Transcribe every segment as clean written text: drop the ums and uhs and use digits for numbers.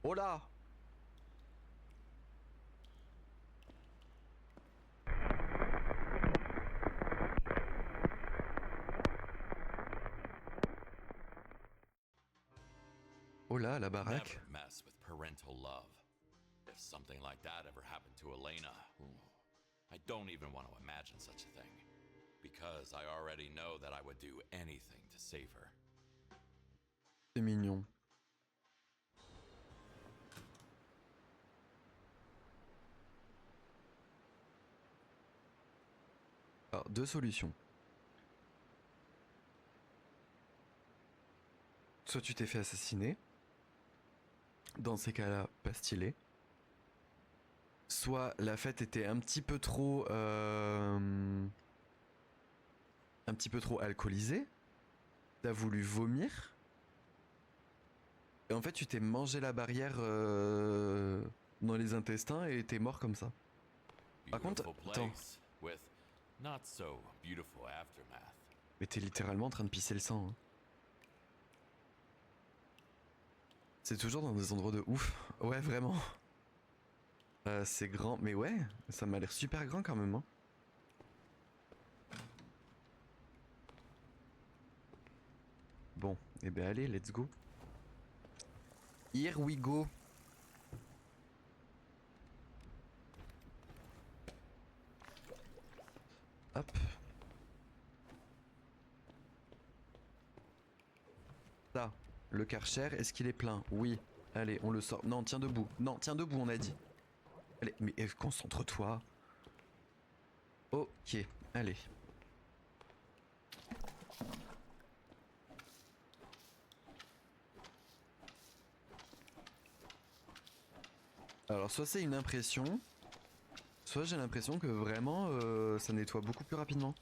Oh là! Oh là, la baraque. Never mess with parental love. If something like that ever happened to Elena, I don't even want to imagine such a thing. Because I already know that I would do anything to save her. C'est mignon. Alors, deux solutions. Soit tu t'es fait assassiner. Dans ces cas-là, pas stylé. Soit la fête était un petit peu trop... un petit peu trop alcoolisée. T'as voulu vomir. Et en fait, tu t'es mangé la barrière dans les intestins et t'es mort comme ça. Par contre, Beautiful attends. place with not so beautiful aftermath. Mais t'es littéralement en train de pisser le sang. Hein. C'est toujours dans des endroits de ouf. Ouais, vraiment. C'est grand. Mais ouais, ça m'a l'air super grand quand même. Hein. Bon, et ben allez, let's go. Here we go. Hop. Ça, le Karcher, est-ce qu'il est plein? Oui. Allez, on le sort. Non, tiens debout. Non, tiens debout, on a dit. Allez, mais concentre-toi. Ok, allez. Alors, soit c'est une impression, soit j'ai l'impression que vraiment ça nettoie beaucoup plus rapidement.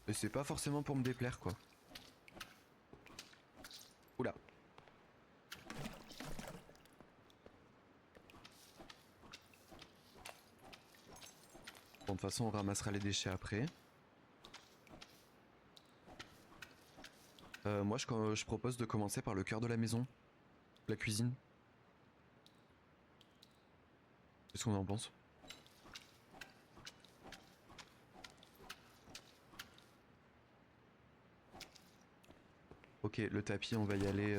Et c'est pas forcément pour me déplaire, quoi. Oula. Bon, de toute façon, on ramassera les déchets après. Moi, je propose de commencer par le cœur de la maison. La cuisine. Qu'est-ce qu'on en pense? Ok, le tapis, on va y aller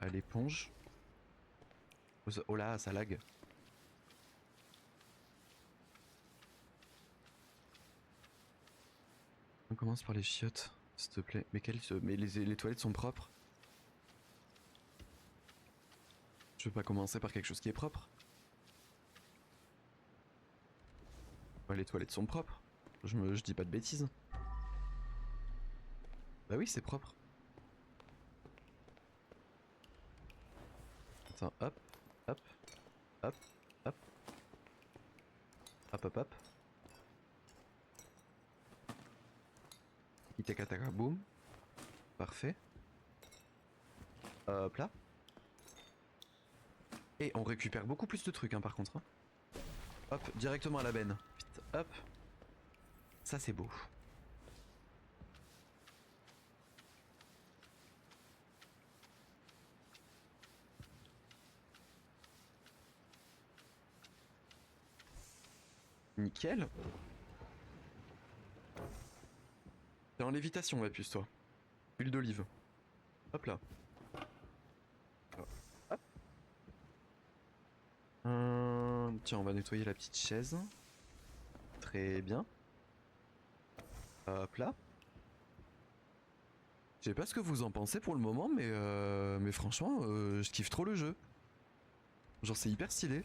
à l'éponge. Oh là, ça lag. On commence par les chiottes, s'il te plaît. Mais, mais les toilettes sont propres. Je veux pas commencer par quelque chose qui est propre. Ouais, les toilettes sont propres. Je dis pas de bêtises. Bah oui, c'est propre. Attends, hop, hop, hop, hop, hop, hop, hop. Itakataka, boum. Parfait. Hop là. Et on récupère beaucoup plus de trucs, hein, par contre. Hein. Hop, directement à la benne. Vite, hop. Ça, c'est beau. Nickel. T'es en lévitation, la puce, toi. Huile d'olive. Hop là. Hop. Tiens, on va nettoyer la petite chaise. Très bien. Hop là. Je sais pas ce que vous en pensez pour le moment, mais franchement, je kiffe trop le jeu. Genre, c'est hyper stylé.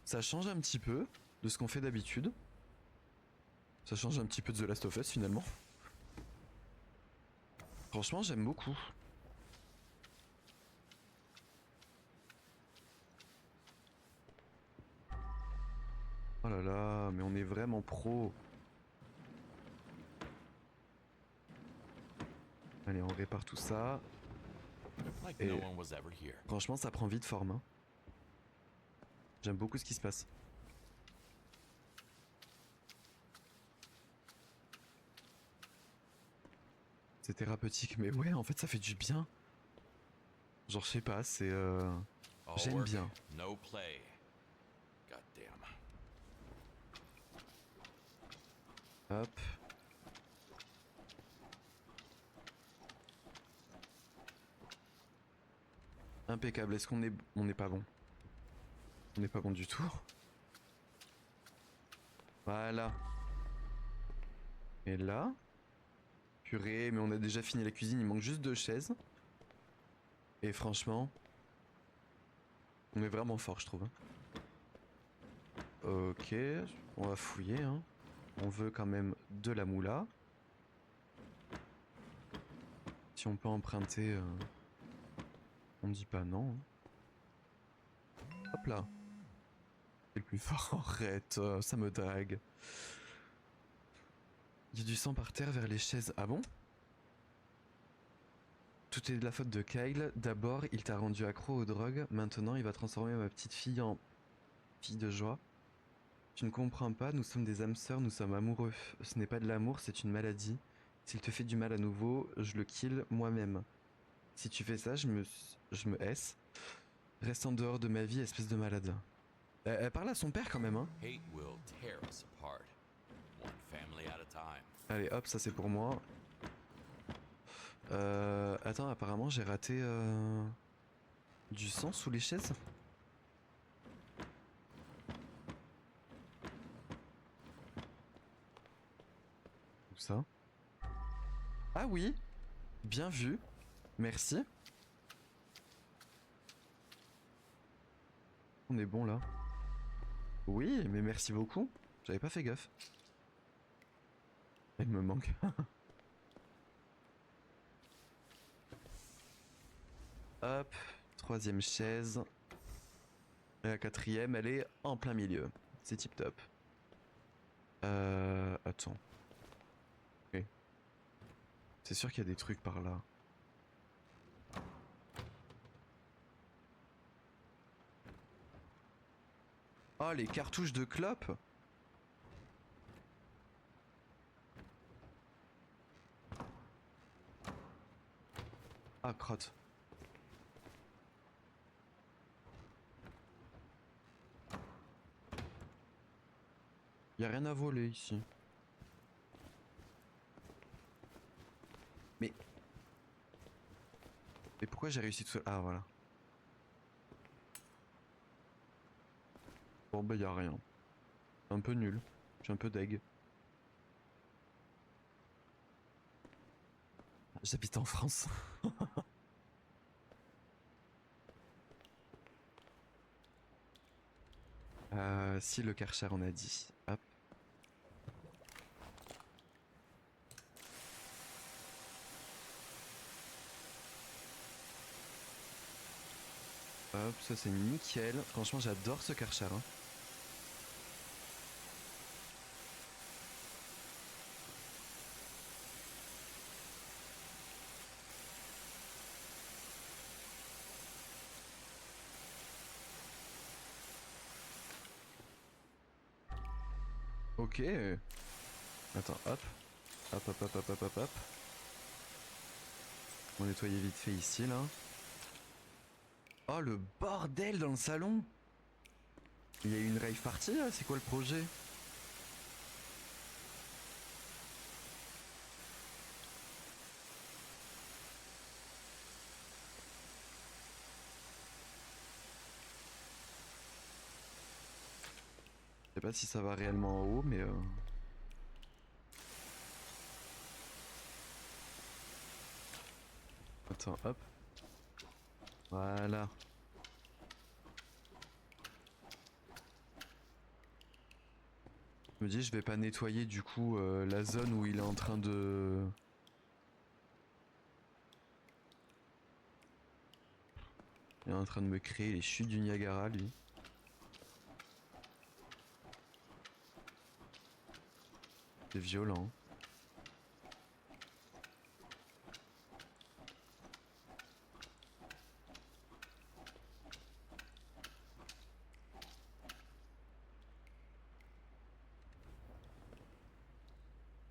Ça change un petit peu de ce qu'on fait d'habitude. Ça change un petit peu de The Last of Us finalement. Franchement, j'aime beaucoup. Oh là là, mais on est vraiment pro. Allez, on répare tout ça. Like no Et one was ever here. franchement, ça prend vite forme. Hein. J'aime beaucoup ce qui se passe. C'est thérapeutique, mais ouais, en fait, ça fait du bien. Genre, je sais pas, c'est. All J'aime work, bien. no play. God damn. Hop. Impeccable. Est-ce qu'on est. On n'est pas bon? On n'est pas bon du tout. Voilà. Et là. Purée, mais on a déjà fini la cuisine, il manque juste 2 chaises. Et franchement. On est vraiment fort, je trouve. Ok, on va fouiller. Hein. On veut quand même de la moula. Si on peut emprunter, on dit pas non. Hop là. C'est le plus fort. Arrête, ça me drague. Il y a du sang par terre vers les chaises. Ah bon? Tout est de la faute de Kyle. D'abord, il t'a rendu accro aux drogues. Maintenant, il va transformer ma petite fille en fille de joie. Tu ne comprends pas, nous sommes des âmes sœurs, nous sommes amoureux. Ce n'est pas de l'amour, c'est une maladie. S'il te fait du mal à nouveau, je le kill moi-même. Si tu fais ça, je me hesse. Reste en dehors de ma vie, espèce de malade. Elle parle à son père quand même, hein. Hate will tear us apart, one family at a time. Allez, hop, ça c'est pour moi. Attends, apparemment j'ai raté du sang sous les chaises. Où ça? Ah oui, bien vu. Merci. On est bon là. Oui, mais merci beaucoup. J'avais pas fait gaffe. Il me manque. Hop, troisième chaise. Et la quatrième, elle est en plein milieu. C'est tip top. Attends. Ok. C'est sûr qu'il y a des trucs par là. Oh, les cartouches de clopes. Ah, crotte. Y a rien à voler ici. Mais... Mais pourquoi j'ai réussi tout seul? Ah, voilà. Bon, bah y a rien. Un peu nul. Je suis un peu deg. J'habite en France. Si le Karcher on a dit. Hop. Hop, ça c'est nickel. Franchement, j'adore ce Karcher. Hein. Ok. Attends, hop. Hop, hop, hop, hop, hop, hop, hop. On va nettoyer vite fait ici, là. Oh, le bordel dans le salon! Il y a eu une rave party, là? C'est quoi le projet? Je sais pas si ça va réellement en haut, mais Attends, hop. Voilà. Je me dis, je vais pas nettoyer du coup la zone où il est en train de... Il est en train de me créer les chutes du Niagara, lui. C'est violent.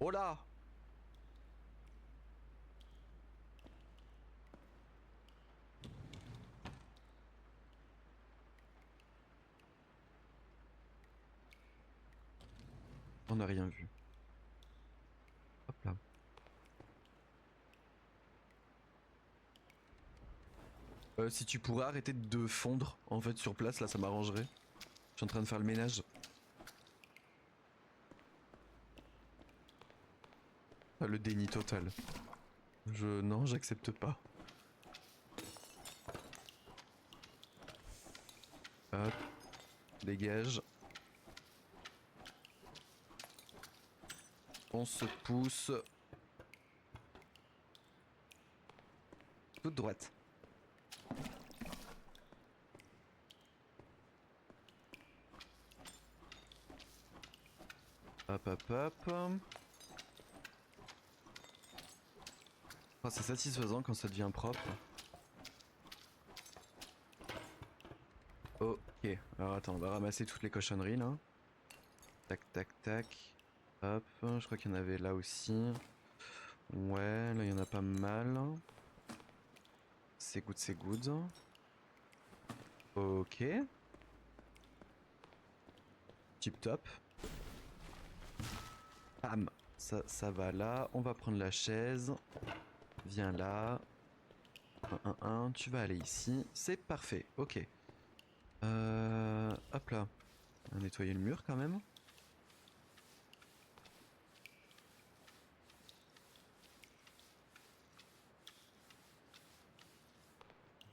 Oh là! On n'a rien vu. Hop là. Si tu pourrais arrêter de fondre en fait sur place, là ça m'arrangerait. Je suis en train de faire le ménage. Ah, le déni total. Non, j'accepte pas. Hop. Dégage. On se pousse. Toute droite. Hop hop hop. Oh, c'est satisfaisant quand ça devient propre. Ok, alors attends, on va ramasser toutes les cochonneries là. Tac tac tac. Hop, je crois qu'il y en avait là aussi. Ouais, là il y en a pas mal. C'est good, c'est good. Ok. Tip top. Bam, ça va là. On va prendre la chaise. Viens là. Tu vas aller ici. C'est parfait, ok. Hop là. On va nettoyer le mur quand même.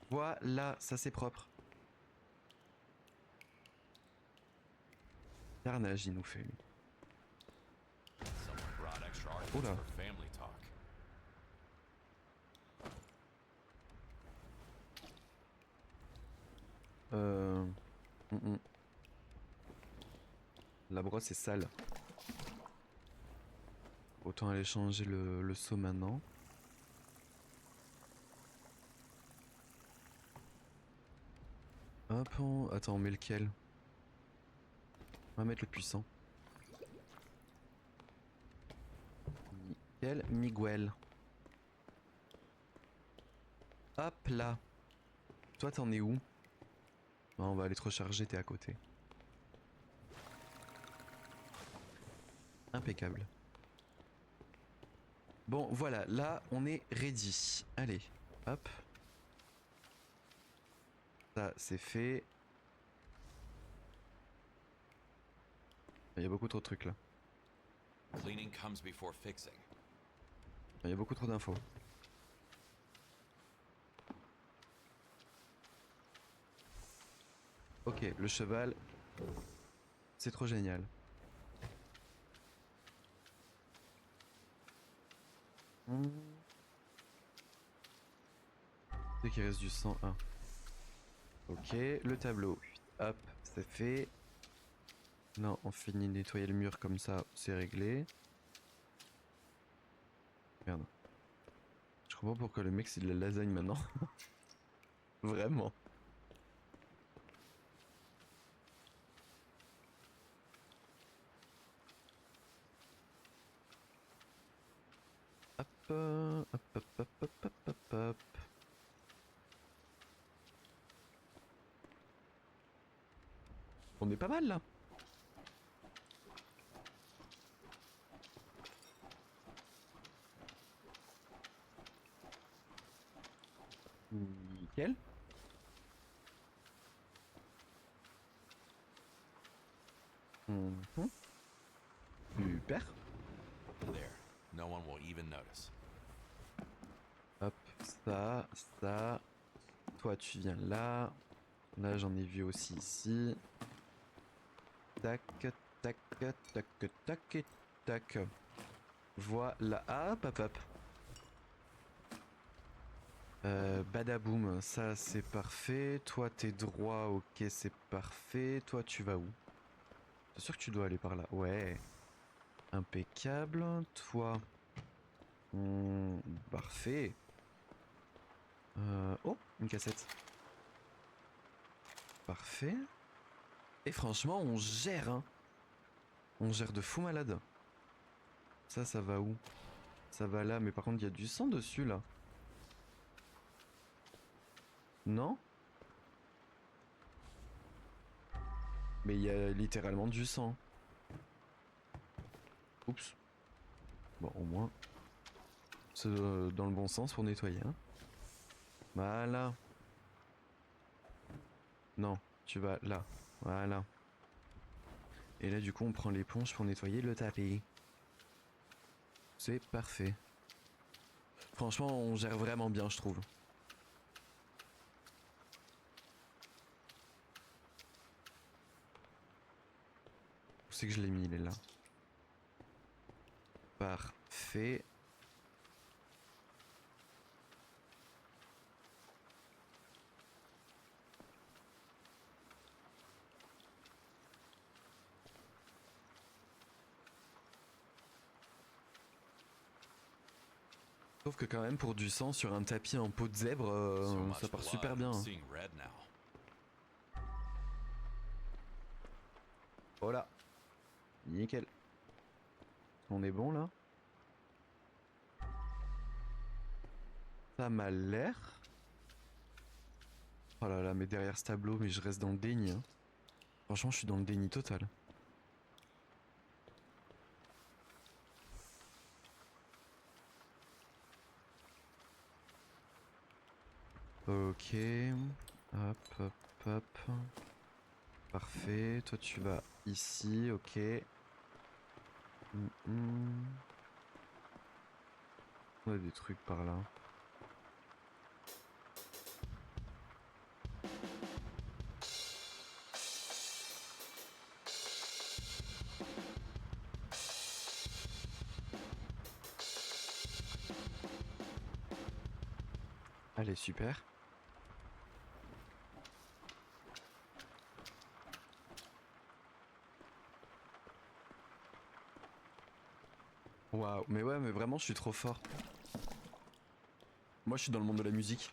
Voilà, ça c'est propre. Carnage il nous fait lui. Someone brought extra articles Oula. for family talk. Mm, mm. La brosse est sale. Autant aller changer le seau maintenant. Hop, attends, on met lequel? On va mettre le puissant. Nickel, Miguel. Hop là. Toi t'en es où? Ah, on va aller te recharger, t'es à côté. Impeccable. Bon voilà, là on est ready. Allez, hop. Ça c'est fait. Il y a beaucoup trop de trucs là. Cleaning comes before fixing. Il y a beaucoup trop d'infos. Ok, le cheval. C'est trop génial. C'est qu'il reste du sang. Ah. Ok, le tableau. Hop, c'est fait. Non, on finit de nettoyer le mur comme ça, c'est réglé. Merde. Je comprends pourquoi le mec c'est de la lasagne maintenant. Vraiment. Hop, hop, hop, hop, hop, hop, hop, hop. On est pas mal là. Nickel. Mhm. Super. There. No one will even notice. Hop, ça. Toi tu viens là. Là j'en ai vu aussi ici. Tac, tac, tac, tac, tac. Voilà. Ah, hop, hop. Badaboum, ça c'est parfait. Toi t'es droit, ok c'est parfait. Toi tu vas où? C'est sûr que tu dois aller par là. Ouais. Impeccable. Toi. Parfait. Oh, une cassette. Parfait. Et franchement, on gère, hein. On gère de fou malade. Ça va où? Ça va là, mais par contre, il y a du sang dessus, là. Non? Mais il y a littéralement du sang. Oups. Bon, au moins, c'est dans le bon sens pour nettoyer. Hein. Voilà. Non, tu vas là. Voilà. Et là, du coup, on prend l'éponge pour nettoyer le tapis. C'est parfait. Franchement, on gère vraiment bien, je trouve. Où c'est que je l'ai mis, il est là. Parfait. Sauf que quand même, pour du sang sur un tapis en peau de zèbre, So much ça part blood, super I'm bien. Hein. seeing red now. Voilà. Nickel. On est bon là? Ça m'a l'air. Oh là là, mais derrière ce tableau, mais je reste dans le déni. Hein. Franchement, je suis dans le déni total. Ok. Hop, hop, hop. Parfait. Toi, tu vas ici. Ok. On a des trucs par là. Allez, super. Waouh, mais ouais, mais vraiment, je suis trop fort. Moi, je suis dans le monde de la musique.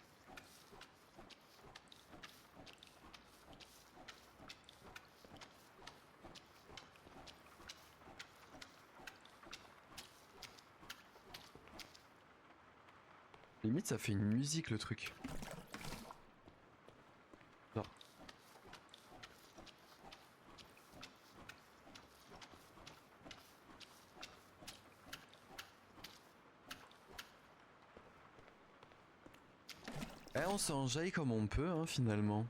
Limite, ça fait une musique, le truc. Genre. Eh, on s'enjaille comme on peut, hein, finalement.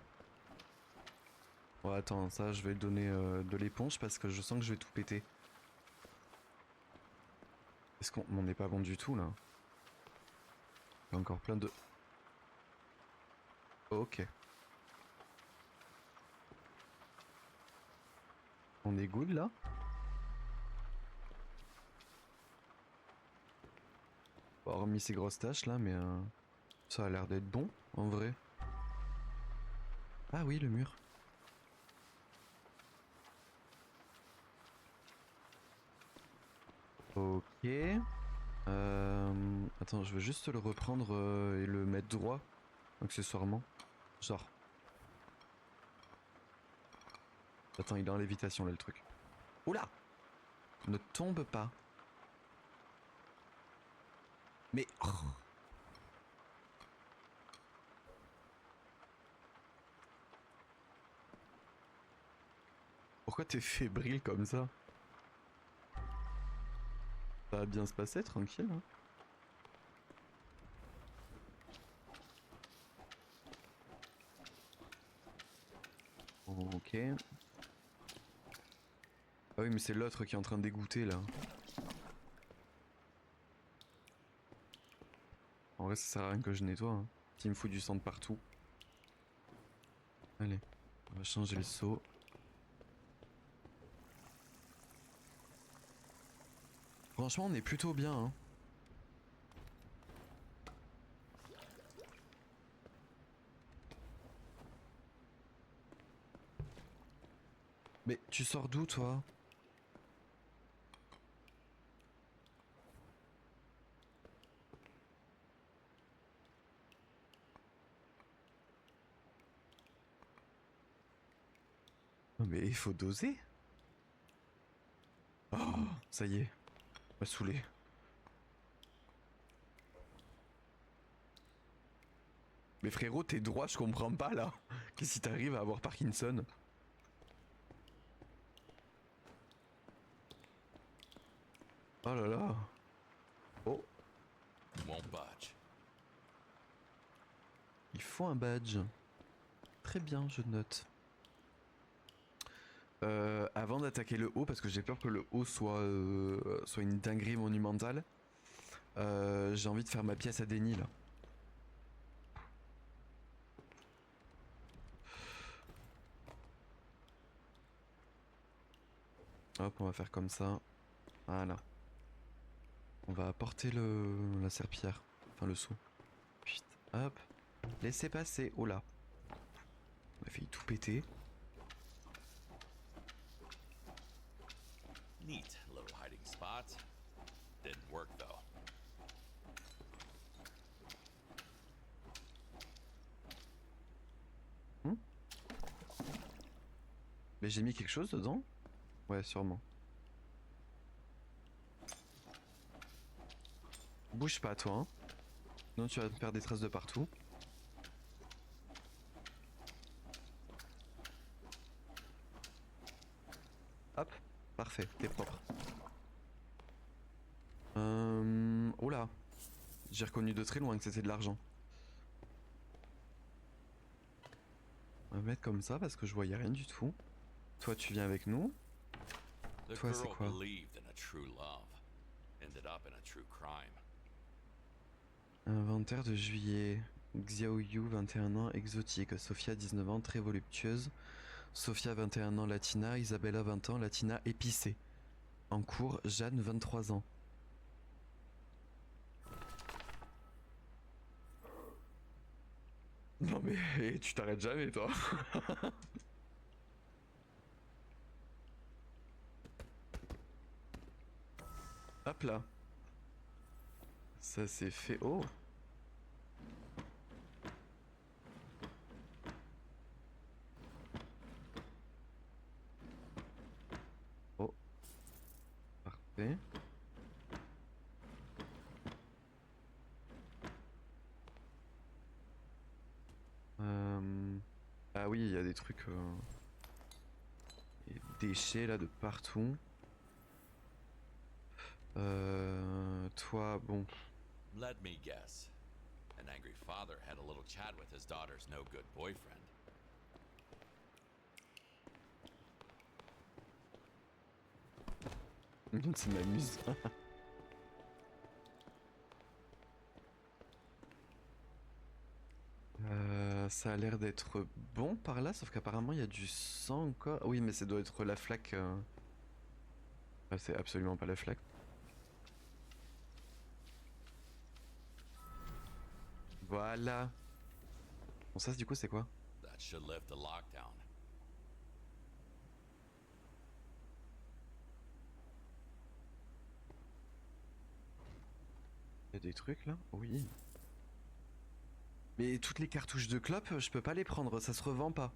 Bon, attends, ça, je vais donner de l'éponge parce que je sens que je vais tout péter. Est-ce qu'on n'est pas bon du tout, là? Il y a encore plein de... Ok. On est good, là? Bon, hormis ces grosses tâches, là, mais... ça a l'air d'être bon, en vrai. Ah oui, le mur. Ok. Attends, je veux juste le reprendre et le mettre droit, accessoirement. Genre. Attends, il est en lévitation là le truc. Oula! Ne tombe pas. Mais... oh. Pourquoi t'es fébrile comme ça? Ça va bien se passer, tranquille. Hein. Ok. Ah oui, mais c'est l'autre qui est en train de dégoûter là. En vrai, ça sert à rien que je nettoie. Hein. S'il me fout du sang de partout. Allez, on va changer le seau. Franchement, on est plutôt bien. Hein. Mais tu sors d'où toi? Mais il faut doser. Oh, ça y est, m'a saoulé. Mais frérot, t'es droit, je comprends pas là. Qu'est-ce qui t'arrive à avoir Parkinson? Oh là là. Oh, Won't budge. il faut un badge. Très bien, je note. Avant d'attaquer le haut, parce que j'ai peur que le haut soit une dinguerie monumentale, j'ai envie de faire ma pièce à déni là. Hop, on va faire comme ça. Voilà. On va apporter la serpillière. Enfin le seau. Chut, hop. Laissez passer. Oh là. On a failli tout péter. Neat little hiding spot. Didn't work though. Hmm, mais j'ai mis quelque chose dedans? Ouais, sûrement. Bouge pas toi, hein. Non, tu vas te faire des traces de partout. Hop, parfait, t'es propre. Oh là, j'ai reconnu de très loin que c'était de l'argent. On va mettre comme ça parce que je voyais rien du tout. Toi, tu viens avec nous. The Toi, c'est girl quoi? believed in a true love. Ended up in a true crime. Inventaire de juillet. Xiaoyu, 21 ans, exotique. Sophia, 19 ans, très voluptueuse. Sophia, 21 ans, latina. Isabella, 20 ans, latina, épicée. En cours, Jeanne, 23 ans. Non mais tu t'arrêtes jamais toi. Hop là. Ça c'est fait. Oh. Oh. Parfait. Ah oui, il y a des trucs... des déchets là de partout. Toi, bon. Let me guess. An angry father had a little chat with his daughter's no good boyfriend. Ça m'amuse. Ça a l'air d'être bon par là, sauf qu'apparemment il y a du sang encore. Oui, mais ça doit être la flaque. Ah, c'est absolument pas la flaque. Voilà. Bon, ça, du coup, c'est quoi? That should lift the lockdown. Il y a des trucs là? Oui. Mais toutes les cartouches de clope, je peux pas les prendre, ça se revend pas.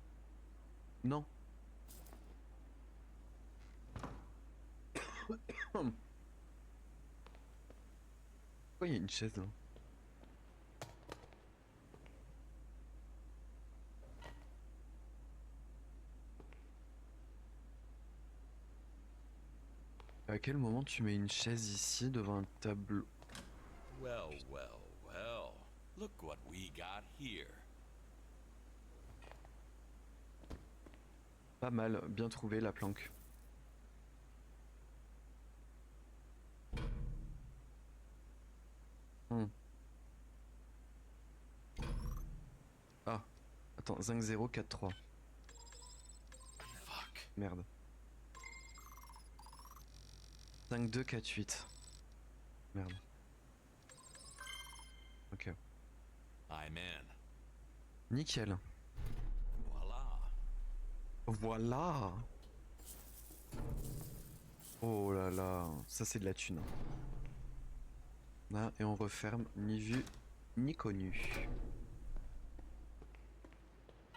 Non. Pourquoi il y a une chaise là? À quel moment tu mets une chaise ici devant un tableau? Well, well, well. Look what we got here. Pas mal, bien trouvé la planque. Hmm. Ah, attends, 5043. Fuck. Merde. 5248. Merde. Ok. I'm in. Nickel. Voila. Voilà. Oh là là, ça c'est de la thune. Là, et on referme, ni vu, ni connu.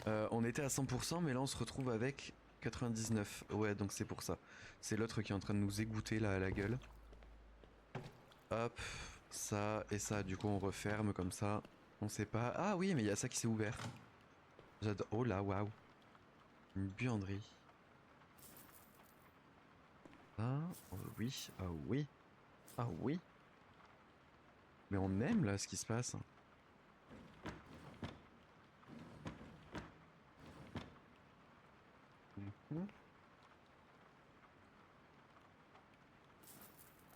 On était à 100%, mais là on se retrouve avec 99. Ouais, donc c'est pour ça. C'est l'autre qui est en train de nous égoutter là à la gueule. Hop, ça et ça. Du coup, on referme comme ça. On sait pas. Ah oui, mais il y a ça qui s'est ouvert. J'adore. Oh là, waouh. Une buanderie. Ah, oh oui, ah oui. Ah oui. Mais on aime là ce qui se passe. Mhm.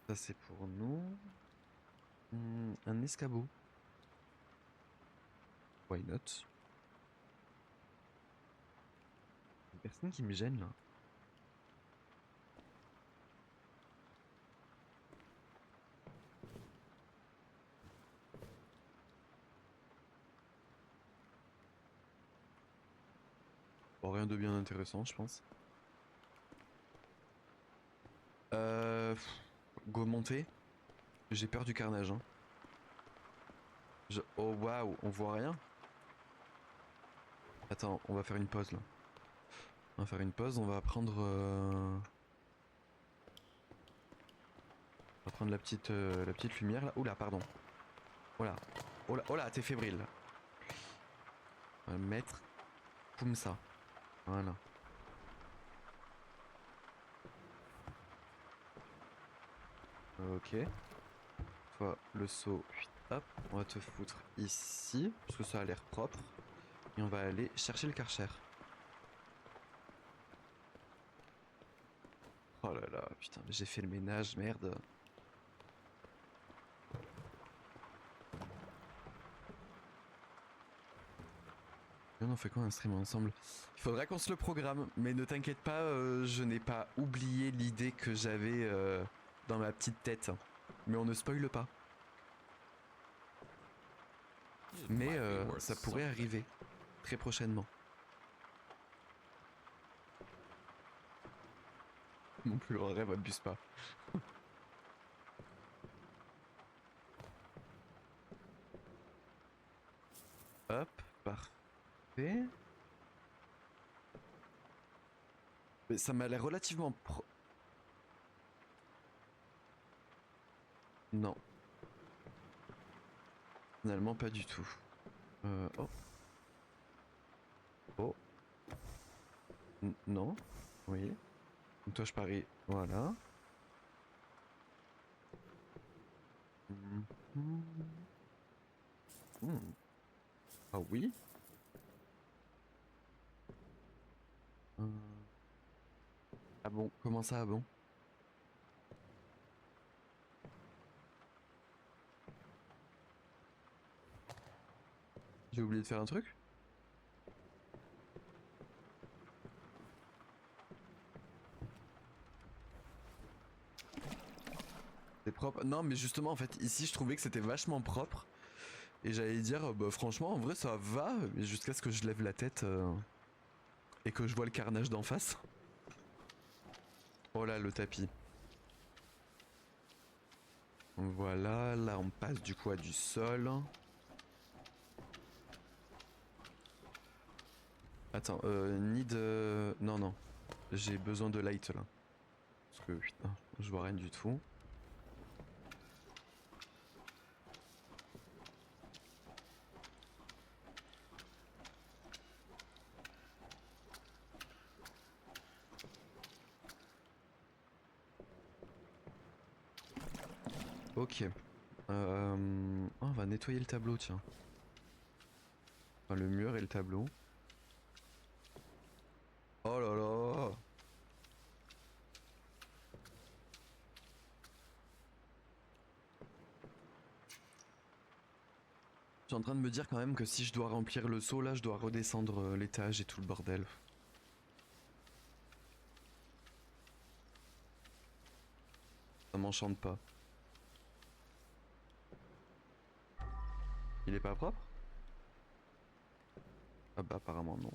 Ça c'est pour nous. Un escabeau. Why not? Une personne qui me gêne là. Bon, rien de bien intéressant, je pense. Go monter. J'ai peur du carnage. Hein. Oh waouh, on voit rien. Attends, on va faire une pause là. On va faire une pause, on va prendre... On va prendre la petite lumière là. Oula, pardon. Voilà. Oh là, t'es fébrile là. On va le mettre comme ça. Voilà. Ok. Toi, le seau. Hop, on va te foutre ici, parce que ça a l'air propre. Et on va aller chercher le Karcher. Oh là là, putain, mais j'ai fait le ménage, merde. Et on fait quoi un stream ensemble? Il faudra qu'on se le programme, mais ne t'inquiète pas, je n'ai pas oublié l'idée que j'avais dans ma petite tête. Mais on ne spoile pas. It Mais might be worth ça pourrait something. arriver très prochainement. Mon plus grand rêve, abuse pas. Hop, parfait. Mais ça m'a l'air relativement Non. Finalement, pas du tout. Oh. Oh. Non. Oui. Donc toi, je parie. Voilà. Mhm. Hmm. Ah oui. Euh, Ah bon, comment ça, ah bon? J'ai oublié de faire un truc? C'est propre. Non, mais justement, en fait, ici, je trouvais que c'était vachement propre. Et j'allais dire, bah franchement, en vrai, ça va. Mais jusqu'à ce que je lève la tête et que je vois le carnage d'en face. Oh là, le tapis. Voilà, là, on passe du coup à du sol. Attends, Non, non. J'ai besoin de light là. Parce que putain, je vois rien du tout. Ok. On va nettoyer le tableau, tiens. Enfin, le mur et le tableau. Oh là là. Je suis en train de me dire quand même que si je dois remplir le seau là, je dois redescendre l'étage et tout le bordel. Ça m'enchante pas. Il est pas propre? Ah bah apparemment non.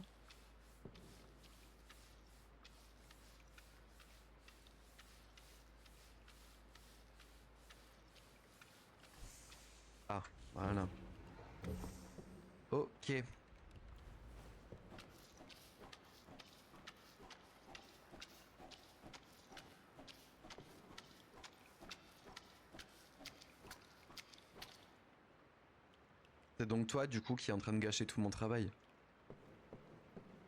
Ah, voilà. Ok. C'est donc toi du coup qui est en train de gâcher tout mon travail.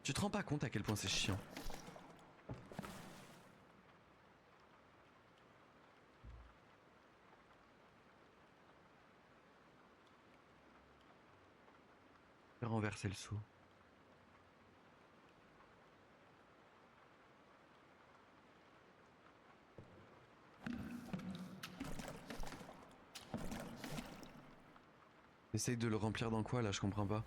Tu te rends pas compte à quel point c'est chiant. Renverser le seau. Essaye de le remplir dans quoi là, je comprends pas.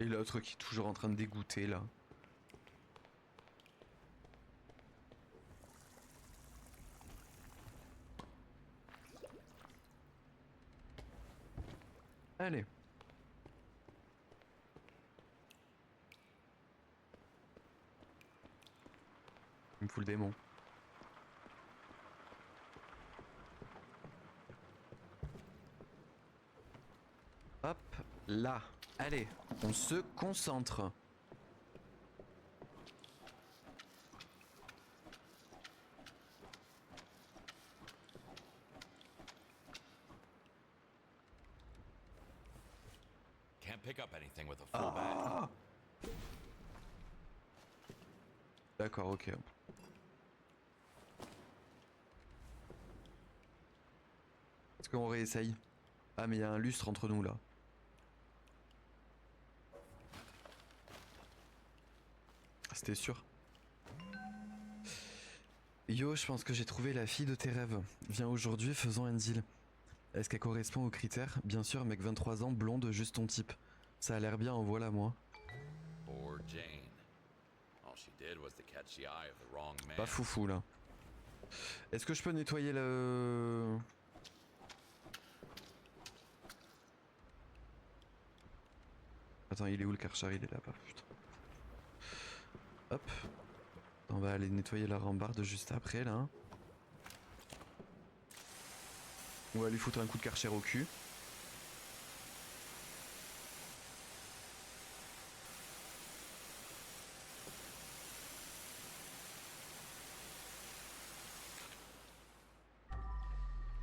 Et l'autre qui est toujours en train de dégoûter là. Allez. Il me fout le démon. Hop, là. Allez, on se concentre. Can't pick up anything with a full bag. D'accord, ok. Est-ce qu'on réessaye? Ah mais il y a un lustre entre nous là. C'était sûr. Yo, je pense que j'ai trouvé la fille de tes rêves. Viens aujourd'hui, faisons un deal. Est-ce qu'elle correspond aux critères? Bien sûr, mec, 23 ans, blonde, juste ton type. Ça a l'air bien, en voilà moi. Poor Jane. All she did was to catch the eye of the wrong man. Pas foufou là. Est-ce que je peux nettoyer le... Attends, il est où le Karchar? Il est là-bas, putain. Hop. On va aller nettoyer la rambarde juste après là. On va lui foutre un coup de Karcher au cul.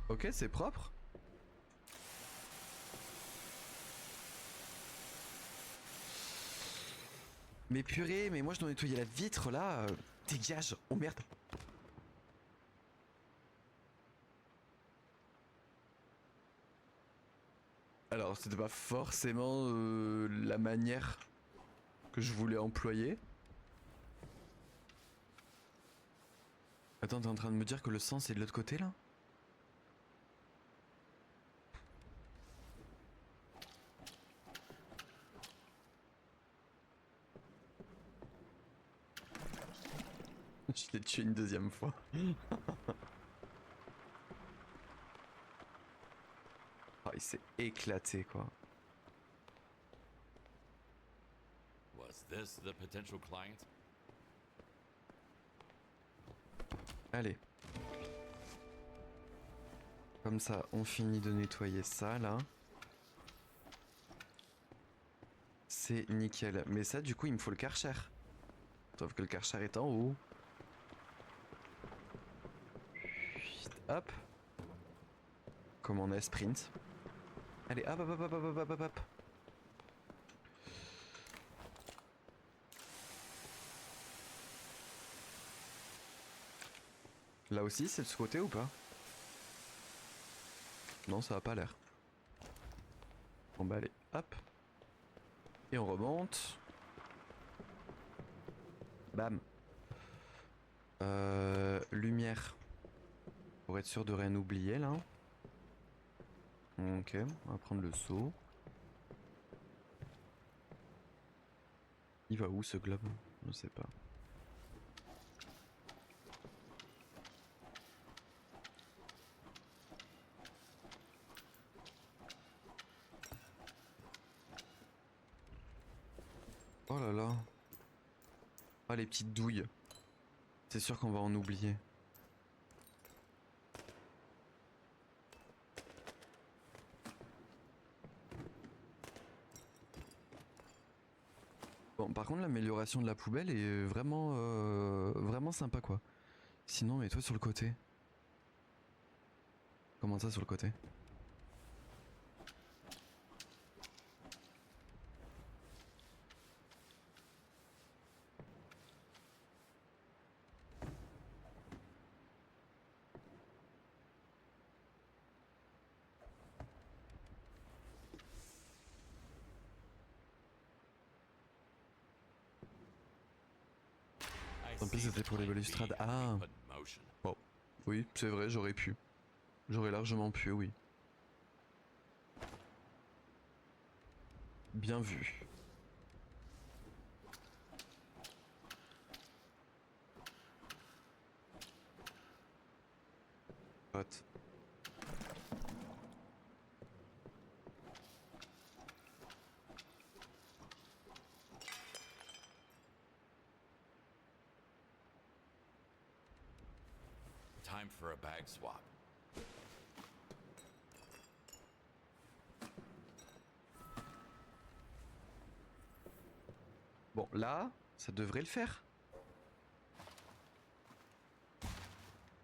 Ok, c'est propre. Mais purée, mais moi je dois nettoyer la vitre là. Dégage. Oh merde. Alors, c'était pas forcément la manière que je voulais employer. Attends, t'es en train de me dire que le sang c'est de l'autre côté là? Je l'ai tué une deuxième fois. Oh, il s'est éclaté quoi. Was this the potential client? Allez. Comme ça, on finit de nettoyer ça là. C'est nickel. Mais ça, du coup, il me faut le Karcher. Sauf que le Karcher est en haut. Hop. Comme on a sprint. Allez, hop, hop, hop, hop, hop, hop, hop, hop. Là aussi, c'est de ce côté ou pas? Non, ça a pas l'air. Bon bah allez, hop. Et on remonte. Bam. Lumière. Pour être sûr de rien oublier là. Ok, on va prendre le seau. Il va où ce globe? Je sais pas. Oh là là. Ah les petites douilles. C'est sûr qu'on va en oublier. Bon, par contre, l'amélioration de la poubelle est vraiment, vraiment sympa quoi. Sinon, mets-toi sur le côté. Comment ça sur le côté? Tant pis, see the c'était pour les plan B balustrades. had to Ah, be put in motion. bon. Oui, c'est vrai, j'aurais pu. J'aurais largement pu, oui. Bien vu. Hot. Time for a bag swap. Bon, là, ça devrait le faire.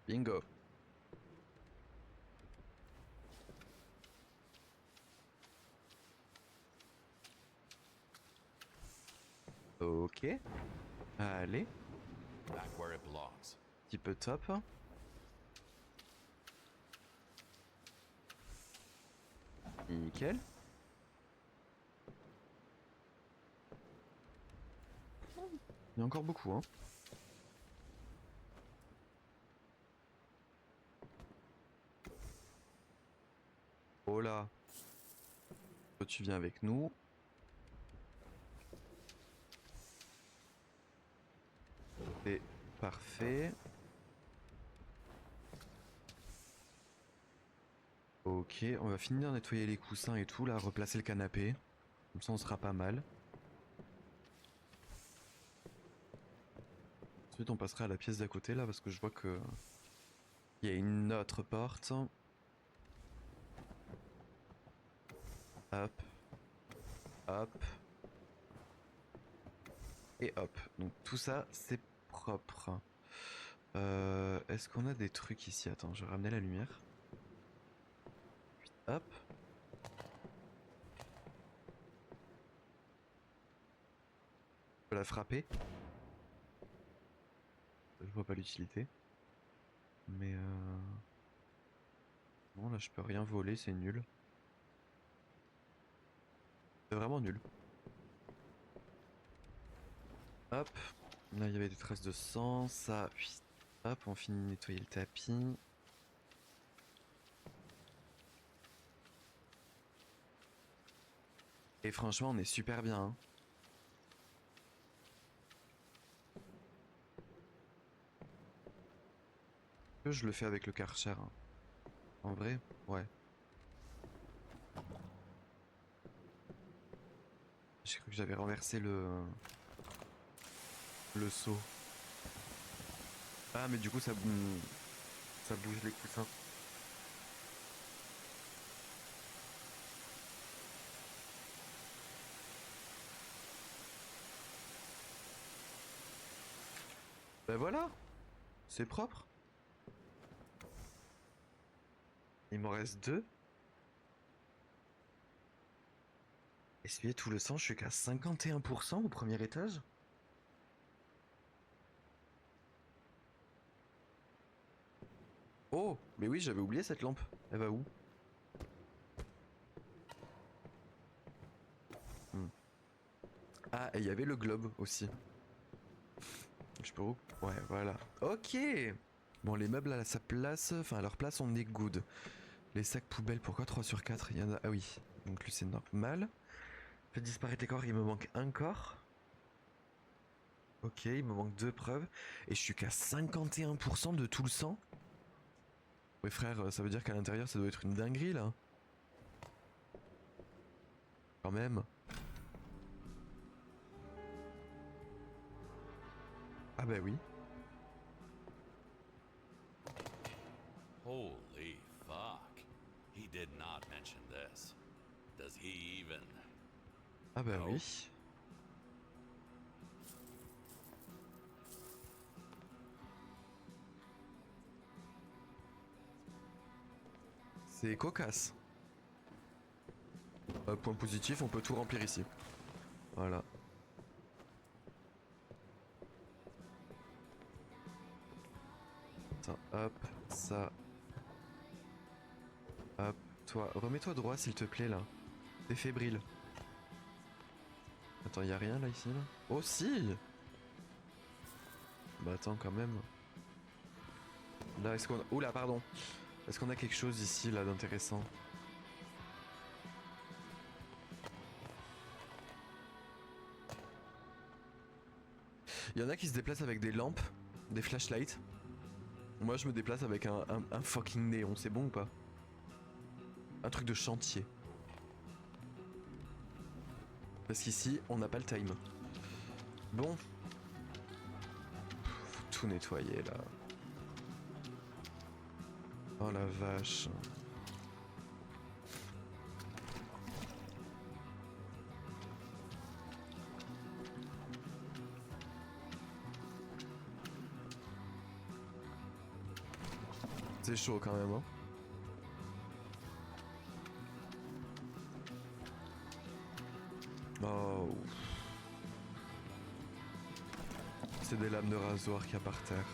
Bingo. Ok. Allez, Back where it belongs. petit peu top. Nickel. Il y a encore beaucoup, hein. Oh là. Toi, tu viens avec nous. C'est parfait. Ok, on va finir de nettoyer les coussins et tout, là, replacer le canapé. Comme ça, on sera pas mal. Ensuite, on passera à la pièce d'à côté, là, parce que je vois que... il y a une autre porte. Hop. Hop. Et hop. Donc tout ça, c'est propre. Est-ce qu'on a des trucs ici? Attends, je vais ramener la lumière. Hop. Je peux la frapper. Je vois pas l'utilité. Mais non, là je peux rien voler, c'est nul. C'est vraiment nul. Hop. Là il y avait des traces de sang. Ça. Hop, on finit de nettoyer le tapis. Et franchement, on est super bien, hein. Je le fais avec le Karcher, hein. En vrai, ouais. J'ai cru que j'avais renversé le seau. Ah, mais du coup, ça bouge les coussins. Ben voilà, c'est propre. Il m'en reste deux. Essuyer tout le sang, je suis qu'à 51% au premier étage. Oh, mais oui, j'avais oublié cette lampe. Elle va où? Hmm. Ah, et il y avait le globe aussi. Je peux où? Ouais, voilà. Ok. Bon, les meubles à sa place, enfin à leur place, on est good. Les sacs poubelles, pourquoi 3 sur 4? Il y en a... Ah oui, donc lui c'est normal. Faites disparaître les corps, il me manque un corps. Ok, il me manque deux preuves. Et je suis qu'à 51% de tout le sang. Ouais frère, ça veut dire qu'à l'intérieur ça doit être une dinguerie là. Quand même. Ah bah oui. Holy fuck. He did not mention this. Does he even... Ah bah No. oui. C'est cocasse. Point positif, on peut tout remplir ici. Voilà. Attends, hop, ça. Hop, toi, remets-toi droit s'il te plaît là. T'es fébrile. Attends, y a rien là ici là? Oh si! Bah attends quand même. Là est-ce qu'on... Oula pardon. Est-ce qu'on a quelque chose ici là d'intéressant? Il y en a qui se déplacent avec des lampes, des flashlights. Moi je me déplace avec un fucking néon, c'est bon ou pas? Un truc de chantier. Parce qu'ici on n'a pas le time. Bon. Faut tout nettoyer là. Oh la vache. C'est chaud quand même, hein. Oh. C'est des lames de rasoir qu'il y a par terre.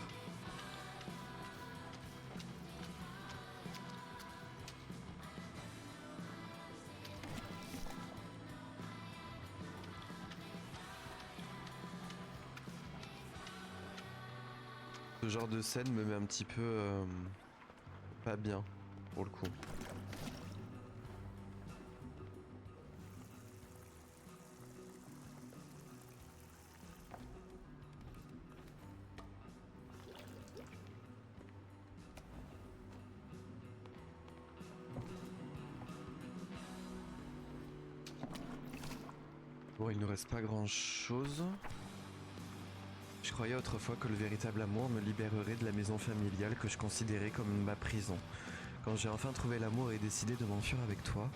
Ce genre de scène me met un petit peu pas bien pour le coup. Bon, il ne reste pas grand chose. Je croyais autrefois que le véritable amour me libérerait de la maison familiale que je considérais comme ma prison. Quand j'ai enfin trouvé l'amour et décidé de m'enfuir avec toi,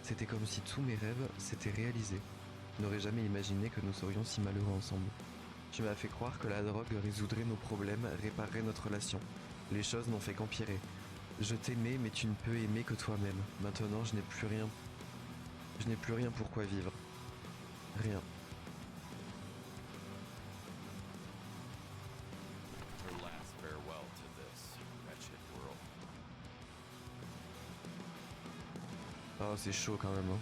c'était comme si tous mes rêves s'étaient réalisés. Je n'aurais jamais imaginé que nous serions si malheureux ensemble. Tu m'as fait croire que la drogue résoudrait nos problèmes, réparerait notre relation. Les choses n'ont fait qu'empirer. Je t'aimais, mais tu ne peux aimer que toi-même. Maintenant, je n'ai plus rien. Je n'ai plus rien pour quoi vivre. Rien. Her last farewell to this wretched world. Oh, c'est chaud quand même, hein.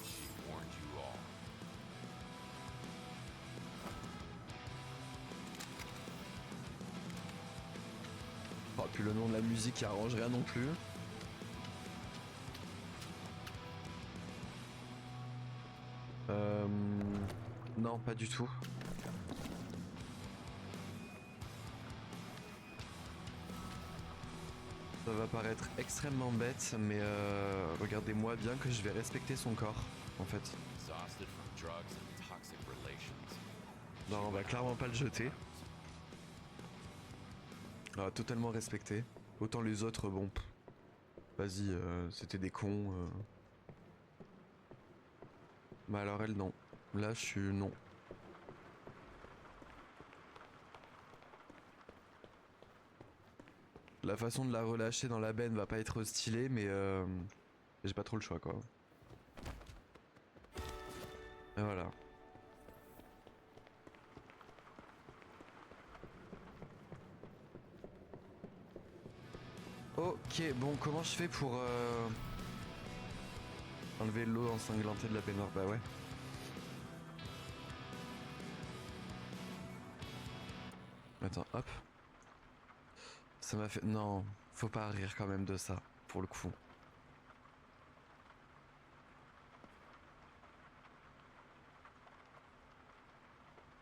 She warned you all. Oh, puis le nom de la musique qui arrange rien non plus. Non, pas du tout. Ça va paraître extrêmement bête, mais regardez-moi bien que je vais respecter son corps, en fait. Exhausted from drugs and toxic relations. Non, on va clairement pas le jeter. Ah, totalement respecté. Autant les autres, bon, vas-y, c'était des cons. Bah alors elle, non. Là, je suis non. La façon de la relâcher dans la benne va pas être stylée, mais j'ai pas trop le choix, quoi. Et voilà. Ok, bon, comment je fais pour enlever l'eau ensanglantée de la baignoire? Bah ouais. Attends, hop. Ça m'a fait... Non, faut pas rire quand même de ça, pour le coup.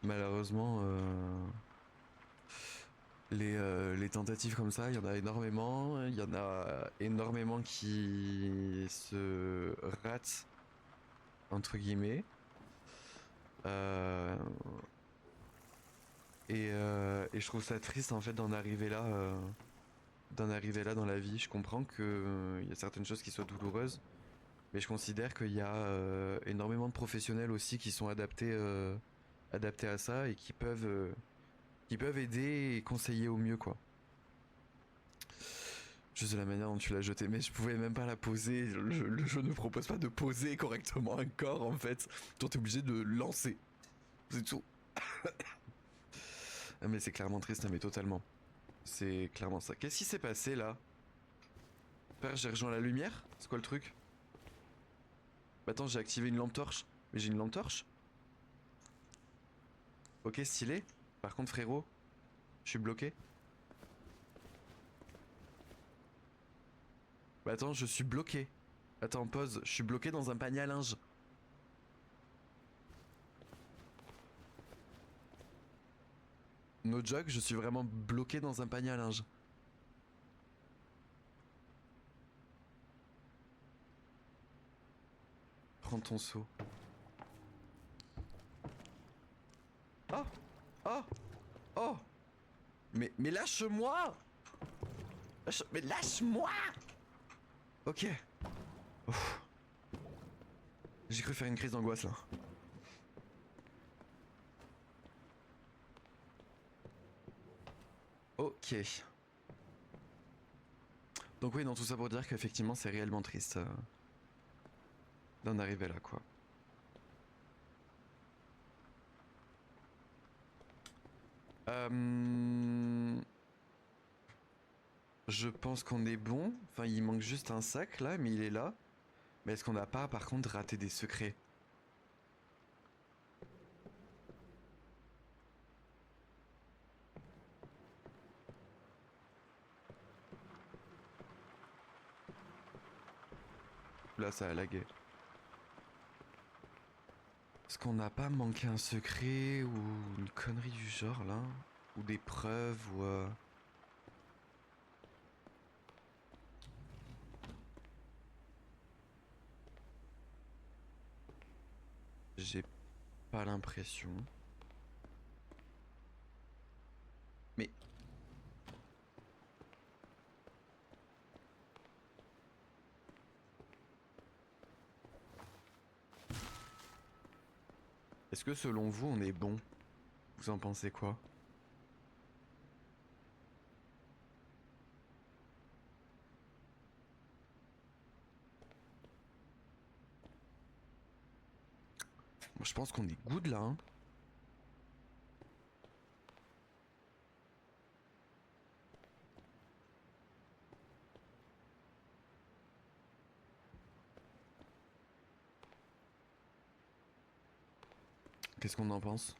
Malheureusement, les tentatives comme ça, il y en a énormément. Il y en a énormément qui se ratent, entre guillemets. Euh, et je trouve ça triste en fait d'en arriver là dans la vie. Je comprends que il y a certaines choses qui soient douloureuses, mais je considère qu'il y a énormément de professionnels aussi qui sont adaptés à ça et qui peuvent aider et conseiller au mieux quoi. Juste de la manière dont tu l'as jeté, mais je pouvais même pas la poser. Le jeu ne propose pas de poser correctement un corps en fait. Donc t'es obligé de lancer. C'est tout. Ah, mais c'est clairement triste, hein, mais totalement. C'est clairement ça. Qu'est-ce qui s'est passé là? Père, j'ai rejoint la lumière? C'est quoi le truc? Bah, attends, j'ai activé une lampe torche. Mais j'ai une lampe torche? Ok, stylé. Par contre, frérot, je suis bloqué. Bah attends, je suis bloqué. Attends, pause. Je suis bloqué dans un panier à linge. No joke, je suis vraiment bloqué dans un panier à linge. Prends ton seau. Oh! Oh! Oh! Mais lâche-moi! Mais lâche-moi! Ok. Ouf. J'ai cru faire une crise d'angoisse là. Ok. Donc oui, dans tout ça pour dire qu'effectivement c'est réellement triste d'en arriver là quoi. Je pense qu'on est bon. Enfin, il manque juste un sac là, mais il est là. Mais est-ce qu'on n'a pas par contre raté des secrets? Là, ça a lagué. Est-ce qu'on n'a pas manqué un secret ou une connerie du genre là? Ou des preuves ou... J'ai pas l'impression. Mais... Est-ce que selon vous, on est bon? Vous en pensez quoi? Moi, je pense qu'on est good là, hein. Qu'est-ce qu'on en pense?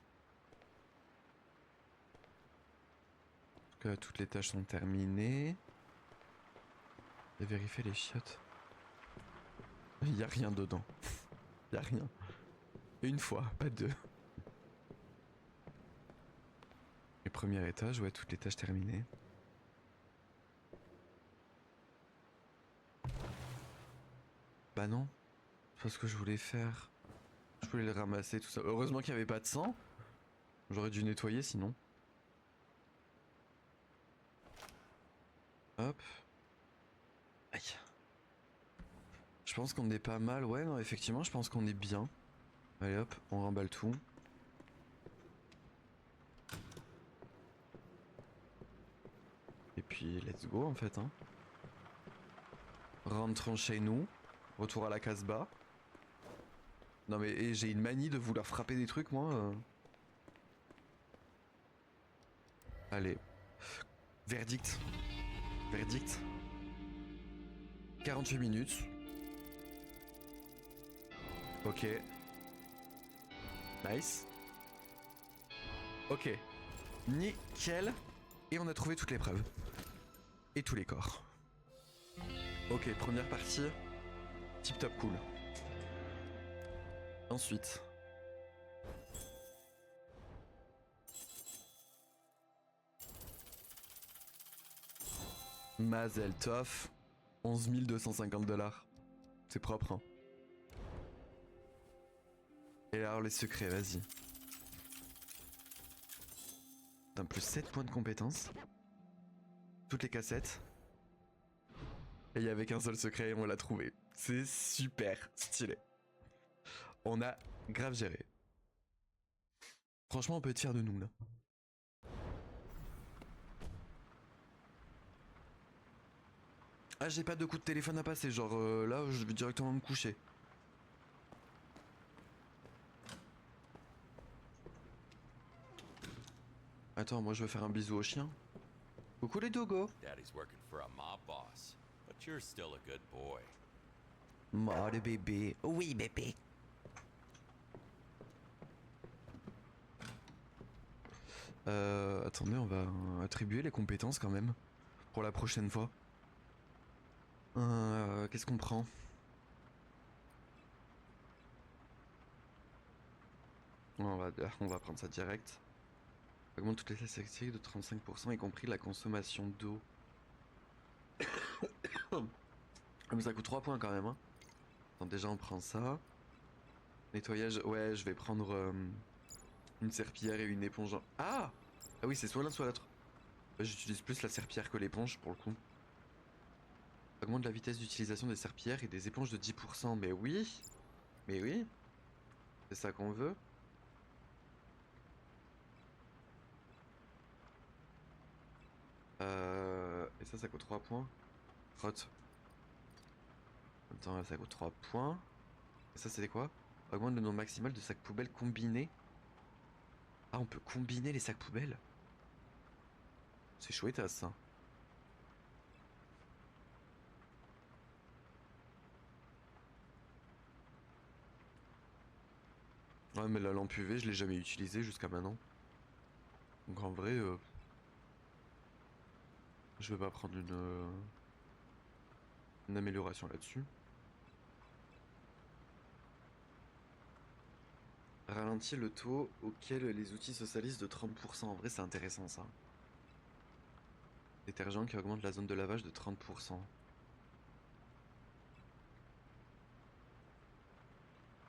Que toutes les tâches sont terminées. Et vérifier les chiottes. Il y a rien dedans. Il y a rien. Une fois, pas deux. Et premier étage, ouais, toutes les tâches terminées. Bah non, c'est pas ce que je voulais faire. Je voulais le ramasser, tout ça. Heureusement qu'il n'y avait pas de sang. J'aurais dû nettoyer sinon. Hop. Aïe. Je pense qu'on est pas mal. Ouais, non, effectivement, je pense qu'on est bien. Allez hop, on remballe tout. Et puis, let's go en fait. Hein. Rentrons chez nous. Retour à la Casbah. Non mais j'ai une manie de vouloir frapper des trucs moi. Allez. Verdict. Verdict. 48 minutes. Ok. Nice. Ok. Nickel. Et on a trouvé toutes les preuves. Et tous les corps. Ok, première partie. Tip top cool. Ensuite. Mazel Tov. 11 250 $. C'est propre, hein. Et alors les secrets, vas-y. D'un plus 7 points de compétence. Toutes les cassettes. Et il y avait qu'un seul secret et on l'a trouvé. C'est super stylé. On a grave géré. Franchement, on peut être fier de nous là. Ah, j'ai pas de coup de téléphone à passer, genre là je vais directement me coucher. Attends, moi je veux faire un bisou au chien. Coucou les dogos. Daddy's working for a mob boss, but you're still a good boy. Mort de bébé. Oui, bébé. Attendez, on va attribuer les compétences quand même. Pour la prochaine fois. Qu'est-ce qu'on prend? On va prendre ça direct. Augmente toutes les statistiques de 35%, y compris la consommation d'eau. Mais ça coûte 3 points quand même, hein. Attends, déjà on prend ça. Nettoyage, ouais, je vais prendre une serpillière et une éponge. Ah! Ah oui, c'est soit l'un soit l'autre. J'utilise plus la serpillière que l'éponge pour le coup. Augmente la vitesse d'utilisation des serpillères et des éponges de 10%. Mais oui! Mais oui! C'est ça qu'on veut. Et ça coûte 3 points. Frotte. Attends, ça coûte 3 points. Et ça, c'était quoi? Augmente le nombre maximal de sacs poubelles combinés. Ah, on peut combiner les sacs poubelles? C'est chouette à ça. Ouais, mais la lampe UV, je l'ai jamais utilisée jusqu'à maintenant. Donc en vrai, je vais pas prendre une amélioration là-dessus. Ralentit le taux auquel les outils socialisent de 30%. En vrai, c'est intéressant ça. Détergent qui augmente la zone de lavage de 30%.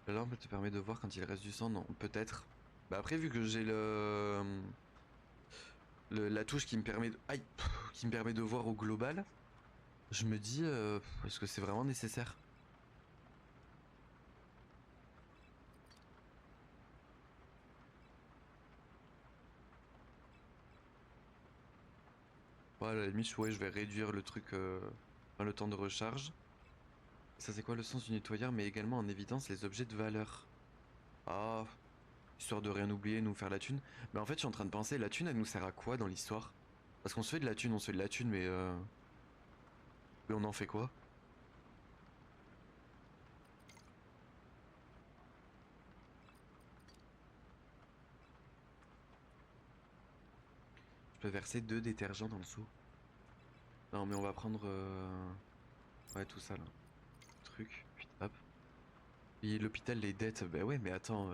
La lampe te permet de voir quand il reste du sang. Non, peut-être. Bah après, vu que j'ai la touche qui me permet de... Aïe, qui me permet de voir au global, je me dis, est-ce que c'est vraiment nécessaire? Ouais, à la limite, ouais, je vais réduire le truc, enfin, le temps de recharge. Ça, c'est quoi le sens du nettoyeur, mais également en évidence les objets de valeur. Ah, histoire de rien oublier, nous faire la thune. Mais en fait, je suis en train de penser, la thune, elle nous sert à quoi dans l'histoire? Parce qu'on se fait de la thune, on se fait de la thune, mais on en fait quoi? Je peux verser 2 détergents dans le seau. Non, mais on va prendre, ouais, tout ça là. Truc, puis hop. Et l'hôpital Les Dettes, bah ouais, mais attends,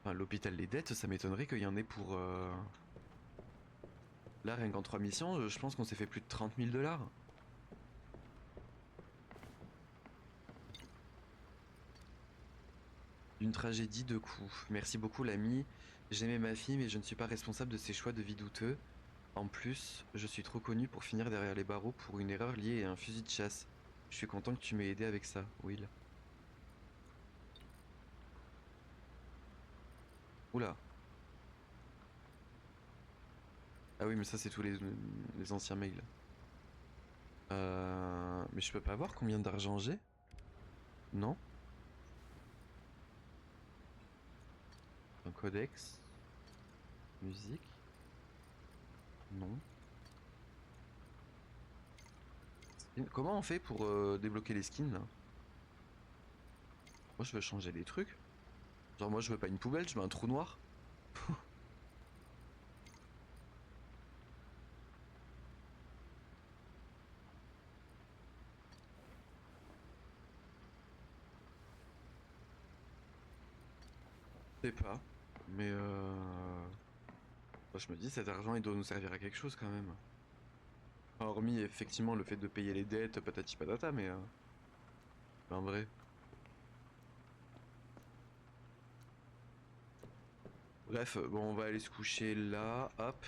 enfin, l'hôpital Les Dettes, ça m'étonnerait qu'il y en ait pour, là, rien qu'en 3 missions, je pense qu'on s'est fait plus de 30 000 $. Une tragédie de coups. Merci beaucoup l'ami. J'aimais ma fille mais je ne suis pas responsable de ses choix de vie douteux. En plus, je suis trop connu pour finir derrière les barreaux pour une erreur liée à un fusil de chasse. Je suis content que tu m'aies aidé avec ça, Will. Oula. Ah oui mais ça c'est tous les anciens mails. Mais je peux pas voir combien d'argent j'ai? Non? Un codex? Musique? Non. Comment on fait pour débloquer les skins là? Moi je veux changer les trucs. Genre moi je veux pas une poubelle, je veux un trou noir. Je sais pas. Mais moi, je me dis cet argent il doit nous servir à quelque chose quand même. Enfin, hormis effectivement le fait de payer les dettes, patati patata, mais en vrai. Bref, bon on va aller se coucher là, hop.